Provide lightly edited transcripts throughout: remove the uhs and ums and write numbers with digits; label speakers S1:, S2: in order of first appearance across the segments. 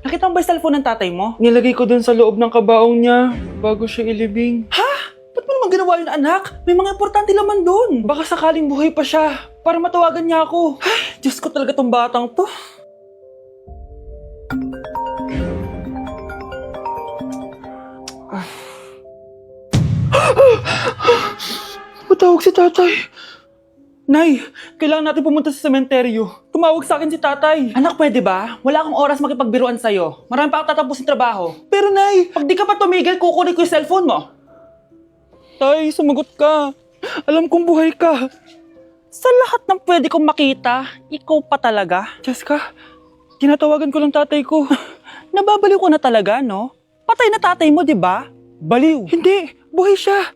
S1: Nakita mo ba yung cellphone ng tatay mo?
S2: Nilagay ko dun sa loob ng kabaong niya bago siya ilibing.
S1: Ha? Ba't mo naman ginawa yun, anak? May mga importante laman doon.
S2: Baka sakaling buhay pa siya para matawagan niya ako.
S1: Ay, Diyos ko talaga tong batang to.
S2: Matawag si tatay.
S1: Nay, kailangan natin pumunta sa sementeryo. Tumawag sa akin si tatay. Anak, pwede ba? Wala akong oras makipagbiruan sa'yo. Marami pa akong tatapusin trabaho. Pero Nay, pag di ka pa tumigil, kukunin ko yung cellphone mo.
S2: Tay, sumagot ka. Alam kong buhay ka.
S1: Sa lahat ng pwede kong makita, ikaw pa talaga.
S2: Jessica, tinatawagan ko lang tatay ko.
S1: Nababaliw ko na talaga, no? Patay na tatay mo, di ba? Baliw.
S2: Hindi, buhay siya.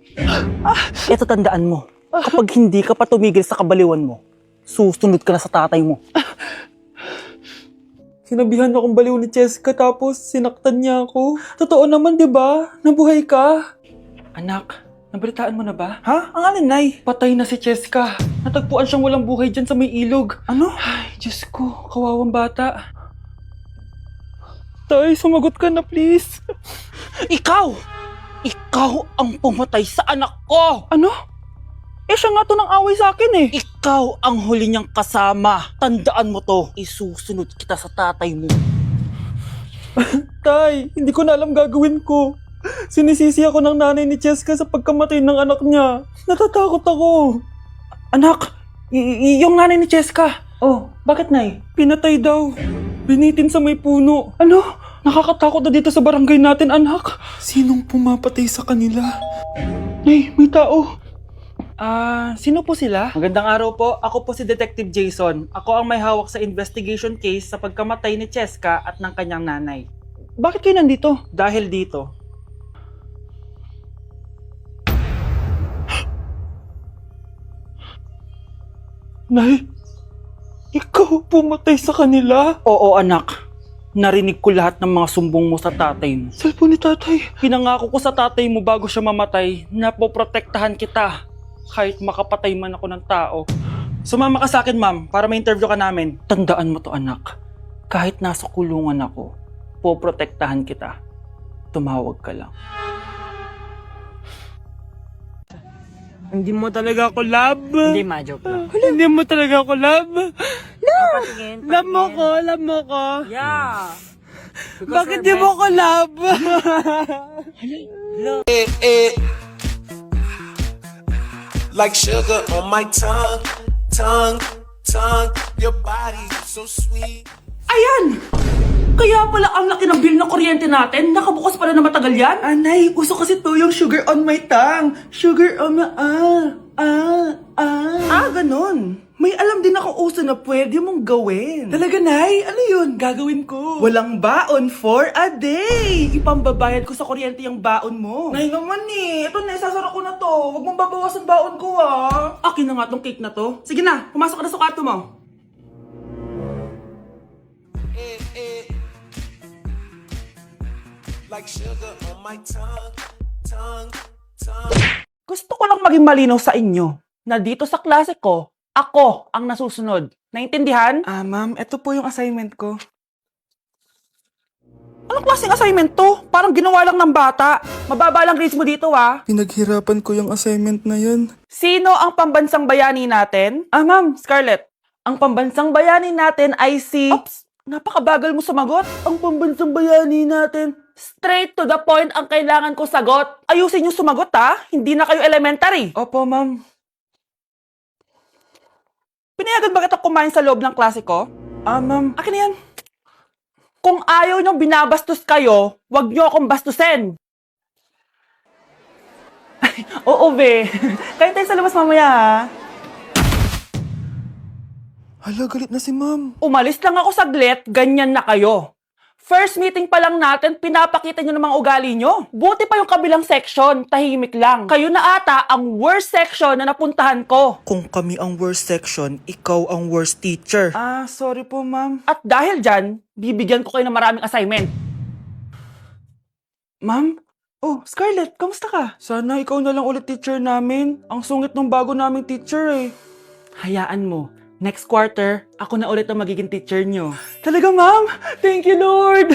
S1: Ito tandaan mo. Kapag hindi ka pa tumigil sa kabaliwan mo, susunod ka na sa tatay mo.
S2: Sinabihan akong baliw ni Jessica tapos sinaktan niya ako. Totoo naman, di ba? Nabuhay ka.
S1: Anak, nabalitaan mo na ba? Ha? Ang alin, Nay?
S2: Patay na si Jessica. Natagpuan siyang walang buhay dyan sa may ilog.
S1: Ano?
S2: Ay, Diyos ko, kawawang bata. Tay, sumagot ka na please.
S1: Ikaw! Ikaw ang pumatay sa anak ko!
S2: Ano?
S1: Eh, siya nga to ng away sa akin eh. Ikaw ang huli niyang kasama. Tandaan mo to. Isusunod kita sa tatay mo.
S2: Tay, hindi ko na alam gagawin ko. Sinisisi ako ng nanay ni Jessica sa pagkamatay ng anak niya. Natatakot ako.
S1: Anak, yung nanay ni Jessica. Oh, bakit, Nay?
S2: Pinatay daw. Binitin sa may puno.
S1: Ano?
S2: Nakakatakot na dito sa barangay natin, anak. Sinong pumapatay sa kanila? Nay, may tao.
S1: Sino po sila? Magandang araw po. Ako po si Detective Jason. Ako ang may hawak sa investigation case sa pagkamatay ni Cheska at ng kanyang nanay. Bakit kayo nandito? Dahil dito.
S2: Nay, ikaw pumatay sa kanila?
S1: Oo, anak. Narinig ko lahat ng mga sumbong mo sa tatay mo.
S2: Cellphone ni tatay.
S1: Pinangako ko sa tatay mo bago siya mamatay na poprotektahan kita kahit makapatay man ako ng tao. Sumama ka sa akin, ma'am, para ma-interview ka namin. Tandaan mo to, anak. Kahit nasa kulungan ako, poprotektahan kita. Tumawag ka lang.
S2: Hindi mo talaga ako love.
S3: Hindi, ma-joke lang.
S2: Hindi mo talaga ako love.
S3: Patingin,
S2: Love mo ko, love mo ko.
S3: Yeah.
S2: Bakit di mo ko love?
S4: Like sugar on my tongue, your body so sweet.
S1: Ayan! Kaya pala ang laki ng bill ng kuryente natin. Nakabukas pala na matagal yan.
S2: Anay, uso kasi to yung sugar on my tongue. Sugar on my
S1: Ganun. May alam din ako uso na pwede mong gawin.
S2: Talaga, Nay? Ano yun? Gagawin ko.
S1: Walang baon for a day. Ipambabayad ko sa kuryente yung baon mo.
S2: Nay naman eh. Ito na, isasara ko na to. Huwag mong babawasan baon ko ah.
S1: Akin na nga tong cake na to. Sige na, pumasok ka na sa kwarto mo.
S4: Like sugar on my tongue.
S1: Gusto ko lang maging malinaw sa inyo na dito sa klase ko, ako ang nasusunod. Naintindihan?
S2: Ma'am, ito po yung assignment ko.
S1: Anong klaseng assignment to? Parang ginawa lang ng bata. Mababa lang grades mo dito, ah.
S2: Pinaghirapan ko yung assignment na yun.
S1: Sino ang pambansang bayani natin? Ma'am, Scarlett. Ang pambansang bayani natin ay si... Oops! Napakabagal mo sumagot. Ang pambansang bayani natin. Straight to the point ang kailangan ko sagot. Ayusin yung sumagot, ha? Hindi na kayo elementary.
S2: Opo, ma'am.
S1: Pinayagan ba kita kumain sa loob ng klase ko?
S2: Ma'am.
S1: Akin na yan. Kung ayaw niyong binabastos kayo, wag niyo akong bastusin. Oo, be. Kain tayo sa labas mamaya, ha?
S2: Hala, galit na si ma'am.
S1: Umalis lang ako saglit, ganyan na kayo. First meeting pa lang natin, pinapakita nyo ng mga ugali nyo. Buti pa yung kabilang section, tahimik lang. Kayo na ata ang worst section na napuntahan ko. Kung kami ang worst section, ikaw ang worst teacher.
S2: Sorry po, ma'am.
S1: At dahil dyan, bibigyan ko kayo ng maraming assignment.
S2: Ma'am? Oh, Scarlett, kamusta ka? Sana ikaw na lang ulit teacher namin. Ang sungit ng bago naming teacher eh.
S1: Hayaan mo, next quarter, ako na ulit ang magiging teacher nyo.
S2: Talaga, ma'am? Thank you, Lord!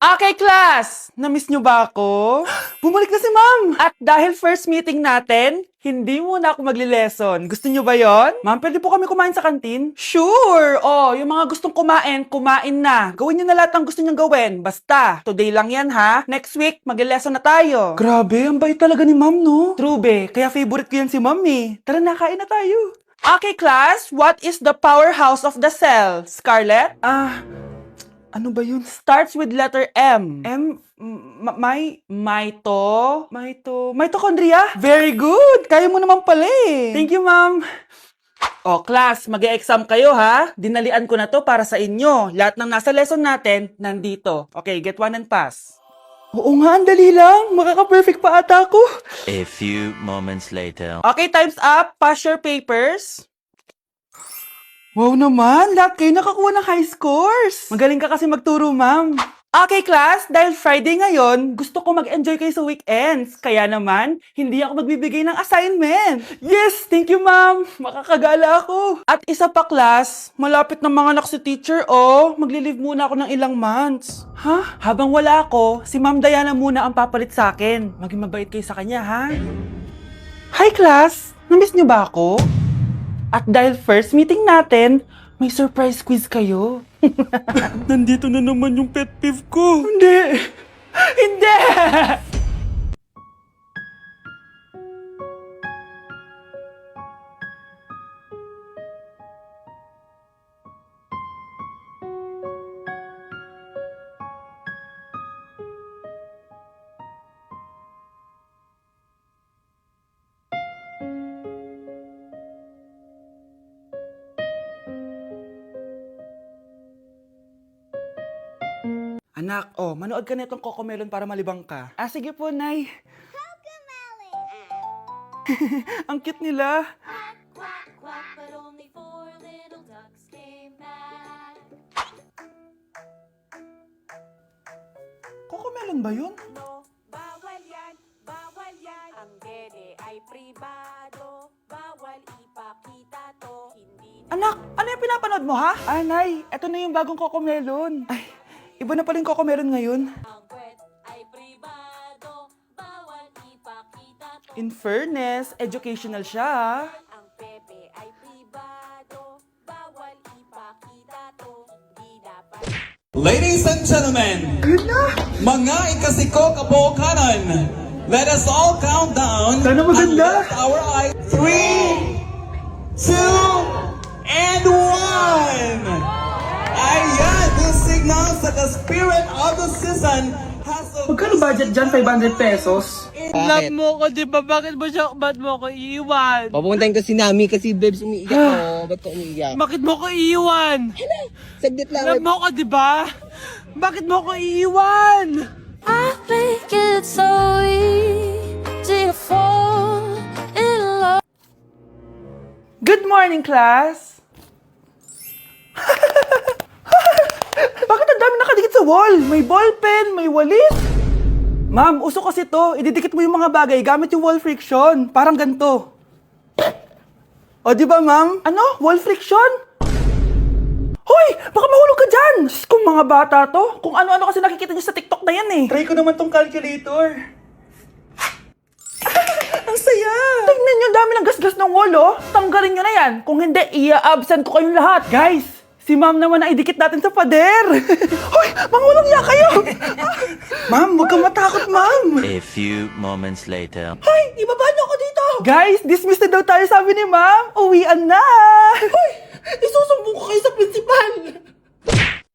S1: Okay, class! Na-miss nyo ba ako? Bumalik na si ma'am! At dahil first meeting natin, hindi muna ako magli-lesson. Gusto nyo ba yon? Ma'am, pwede po kami kumain sa kantin? Sure! Oh, yung mga gustong kumain, kumain na. Gawin nyo na lahat ng gusto nyong gawin. Basta, today lang yan ha. Next week, magli-lesson na tayo. Grabe, ang bait talaga ni ma'am, no? True, be. Kaya favorite ko yan si ma'am eh. Tara na, kain na tayo. Okay, class. What is the powerhouse of the cell? Scarlett? Ano ba yun? Starts with letter M. Mitochondria? Very good! Kaya mo naman pala eh. Thank you, ma'am. O, class, mag-e-exam kayo ha. Dinalian ko na to para sa inyo. Lahat ng nasa lesson natin, nandito. Okay, get one and pass. Oo nga, ang dali lang. Makaka-perfect pa ata ako.
S5: A few moments later.
S1: Okay, time's up. Pass your papers. Wow naman, lahat kayo nakakuha ng high scores. Magaling ka kasi magturo, ma'am. Okay, class, dahil Friday ngayon, gusto ko mag-enjoy kayo sa weekends. Kaya naman, hindi ako magbibigay ng assignment. Yes, thank you, ma'am. Makakagala ako. At isa pa, class, malapit na mga anak si teacher, oh. Magli-leave muna ako ng ilang months. Ha? Habang wala ako, si Ma'am Diana muna ang papalit sa akin. Maging mabait kayo sa kanya, ha? Hi, class. Namiss niyo ba ako? At dahil first meeting natin, may surprise quiz kayo.
S2: Nandito na naman yung pet peeve ko.
S1: Hindi! Hindi! Anak, oh, manood ka na itong Cocomelon para malibang ka. Ah, sige po, Nay. Ang cute nila.
S6: Quack, quack, but only 4 little ducks came back.
S1: Cocomelon ba yun?
S6: No, bawal yan, bawal yan. Ang dede ay pribado, bawal ipakita to. Hindi
S1: Anak, ano yung pinapanood mo, ha? Ah, Nay, eto na yung bagong Cocomelon. Ay, iba na pala yung Cocomelon ngayon.
S6: ang kwet ay pribado, bawal ipakita to.
S1: In fairness, educational siya, ha?
S6: Ang pepe ay pribado, bawal ipakita to. Hindi dapat.
S7: Ladies and gentlemen, mga ikasiko kabukanan, let us all count down
S1: Sana maganda.
S7: and lift our eyes. 3, 2, and 1! Ayan, this signals that the spirit of the season has a...
S1: Magkano budget dyan? 500 pesos?
S3: Love mo ko, di ba? Bakit mo ko iiwan?
S8: Papuntahin ko si Nami kasi babes umiiyak ako. Ba't ko umiiyak?
S3: Bakit mo ko iiwan?
S8: Saglit lang.
S3: Love mo ko, di ba? Bakit mo ko iiwan?
S6: I think it's so easy to fall in love.
S1: Good morning, class! Bakit ang dami nakadikit sa wall? May ballpen, may walis. Ma'am, uso kasi to. Ididikit mo yung mga bagay gamit yung wall friction. Parang ganito. O, di ba, ma'am? Ano? Wall friction? Hoy! Baka mahulog ka dyan! Sus, kung mga bata to. Kung ano-ano kasi nakikita niyo sa TikTok na yan eh. Try ko naman tong calculator. Ang saya! Tingnan niyo, dami ng gasgas ng wall, oh. Tanggalin niyo na yan. Kung hindi, i-absent ko kayong lahat. Guys, si ma'am naman na idikit natin sa pader. Hoy! Mangulong niya kayo! Ma'am, huwag kang matakot, ma'am.
S5: A few moments later.
S1: Hoy! Ibaba niyo ako dito! Guys, dismiss na daw tayo, sabi ni ma'am. Uwian na! Hoy! Isusumbong ko kayo sa principal!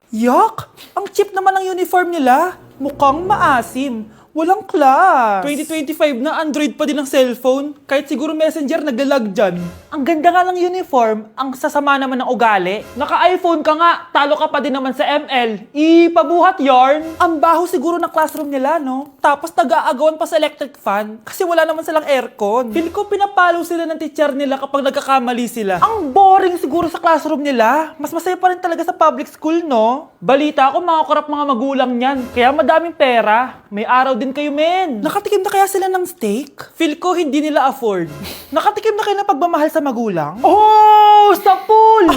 S1: Yuck! Ang cheap naman ng uniform nila. Mukhang maasim. Walang class. 2025 na, Android pa din ang cellphone. Kahit siguro Messenger naglalag dyan. Ang ganda nga ng uniform, ang sasama naman ng ugali. Naka-iPhone ka nga, talo ka pa din naman sa ML. Ipabuhat yarn. Ang baho siguro ng classroom nila, no? Tapos nag-aagawan pa sa electric fan kasi wala naman silang aircon. Feel ko pinapalo sila ng teacher nila kapag nagkakamali sila. Ang boring siguro sa classroom nila. Mas masaya pa rin talaga sa public school, no? Balita ko, mga korap mga magulang niyan. Kaya madaming pera. May araw din kayo, men. Nakatikim na kaya sila ng steak? Feel ko hindi nila afford. Nakatikim na kayo ng pagmamahal sa magulang? Oh! Sa pool!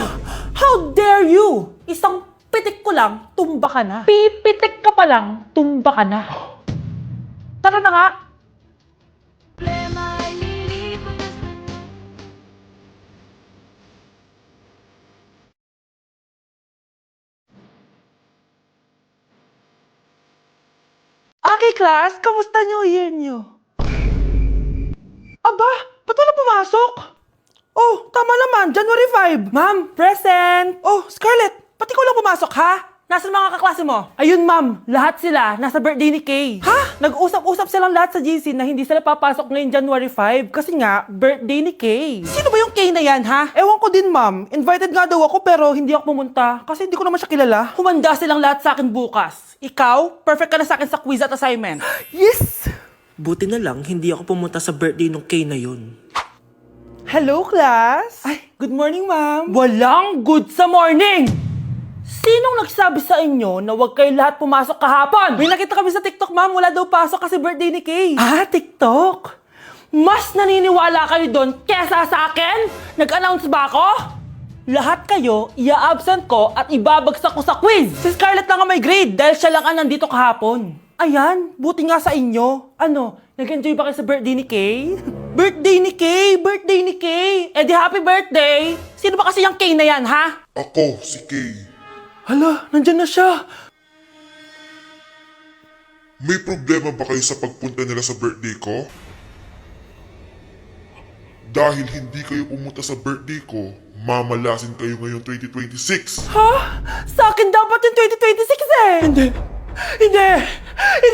S1: How dare you! Isang Pitik ko lang, tumba ka na.
S9: Pipitik ka pa lang, tumba ka na. Tara na nga. Okay, class, kamusta New Year niyo? Aba, ba't wala pumasok?
S1: Oh, tama naman, January 5. Ma'am, present. Oh, Scarlett, pati ko lang pumasok, ha? Nasaan mga kaklase mo? Ayun, ma'am. Lahat sila nasa birthday ni Kay. Ha? Nag-usap-usap silang lahat sa GC na hindi sila papasok ngayong January 5 kasi nga, birthday ni Kay. Sino ba yung Kay na yan, ha? Ewan ko din, ma'am. Invited nga daw ako pero hindi ako pumunta kasi hindi ko naman siya kilala. Humanda silang lahat sa akin bukas. Ikaw, perfect ka na sa akin sa quiz at assignment. Yes!
S10: Buti na lang, hindi ako pumunta sa birthday nung Kay na yun.
S1: Hello, class! Ay, good morning, ma'am. Walang good sa morning! Sinong nagsabi sa inyo na huwag kayo lahat pumasok kahapon? May nakita kami sa TikTok, ma'am. Wala daw pasok kasi birthday ni Kay. Ah, TikTok? Mas naniniwala kayo doon kesa sa akin? Nag-announce ba ako? Lahat kayo, ia-absent ko at ibabagsak ko sa quiz. Si Scarlett lang ang may grade dahil siya lang ang nandito kahapon. Ayan, buti nga sa inyo. Ano, nag-enjoy ba kayo sa birthday ni Kay? Birthday ni Kay! Birthday ni Kay! Eh di happy birthday! Sino ba kasi yung Kay na yan, ha?
S11: Ako, si Kay.
S1: Hala, nandyan na siya.
S11: May problema ba kayo sa pagpunta nila sa birthday ko? Dahil hindi kayo pumunta sa birthday ko, mamalasin kayo ngayong 2026.
S1: Ha? Sa akin dapat yung 2026 eh! Hindi! Hindi! Hindi